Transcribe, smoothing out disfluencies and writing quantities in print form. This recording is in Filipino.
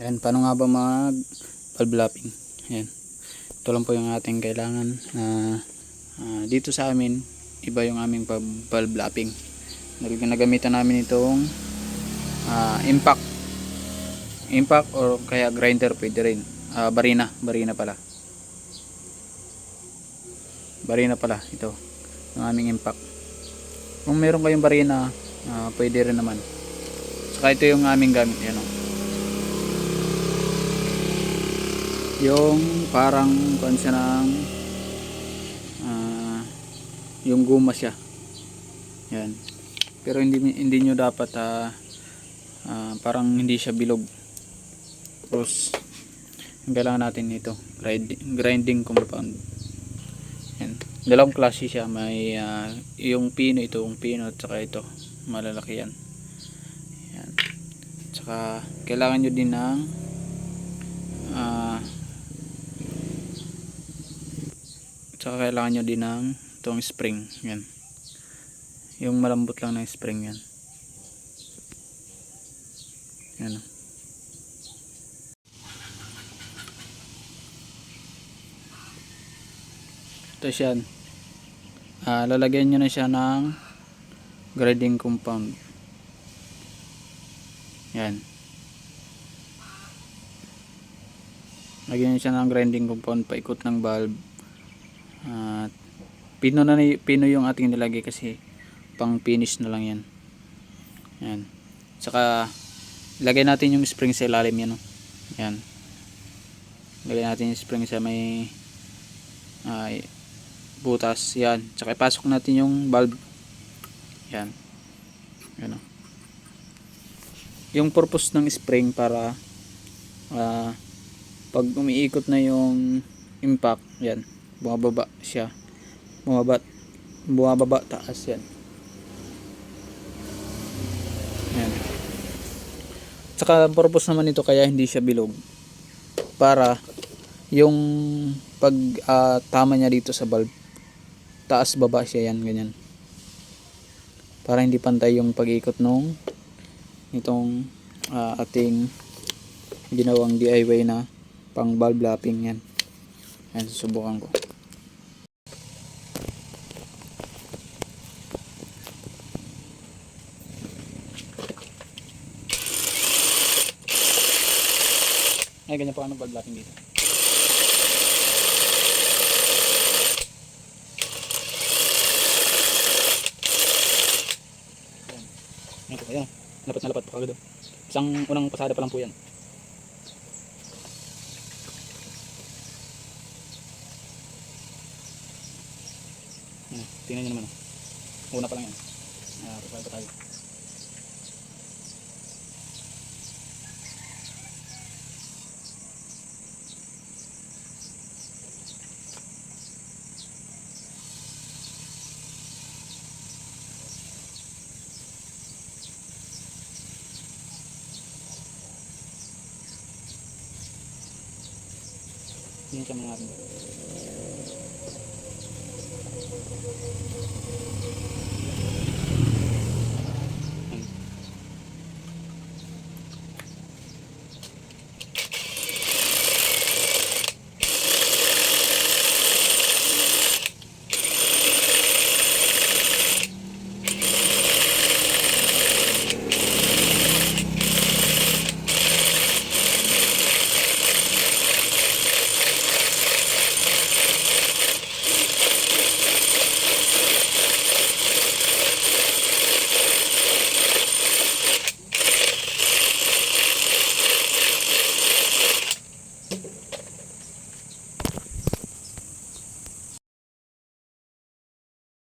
Ayan, paano nga ba mag valve lapping? Ayan, ito lang po yung ating kailangan. Dito sa amin, iba yung aming valve lapping. Nagamitan namin itong impact or kaya grinder, pwede rin. Barina pala ito yung aming impact. Kung meron kayong barina, pwede rin naman. Saka ito yung aming gamit, yan o. Yung parang siya ng yung guma siya, yan. Pero hindi nyo dapat parang hindi siya bilog. Tapos ang kailangan natin ito, grinding compound. Yan, dalawang klase siya, may yung pino, itong pino, at saka ito malalaki yan. Yan, saka kailangan nyo din ng itong spring, yan, yung malambot lang na spring, yan. Yan. Ito siya. Lalagyan nyo na siya ng grinding compound. Yan. Lagyan nyo siya ng grinding compound, paikot ng valve. Pino yung ating nilagay kasi pang finish na lang yan. Yan. Saka lagay natin yung spring sa ilalim yan. Yan. Lagay natin yung spring sa may butas, yan. Saka ipasok natin yung valve. Yan. Yan. Yung purpose ng spring para pag umiikot na yung impact, yan, bumababa siya. Bumababa taas yan. Yan. Saka ang purpose naman nito kaya hindi siya bilog, para yung pag tama niya dito sa valve, taas baba siya, yan, ganyan, para hindi pantay yung pag-ikot nung itong ating ginawang DIY na pang valve lapping. Yan, yan, susubukan ko. Ay, ganyan po ang valve lapping dito. Ito, ayan. Lapat na lapat pa kagad. Isang unang pasada pa lang po yan. Ayan, tingnan nyo naman. Una pa lang yan. Prepare pa tayo. Yan siya mga ating.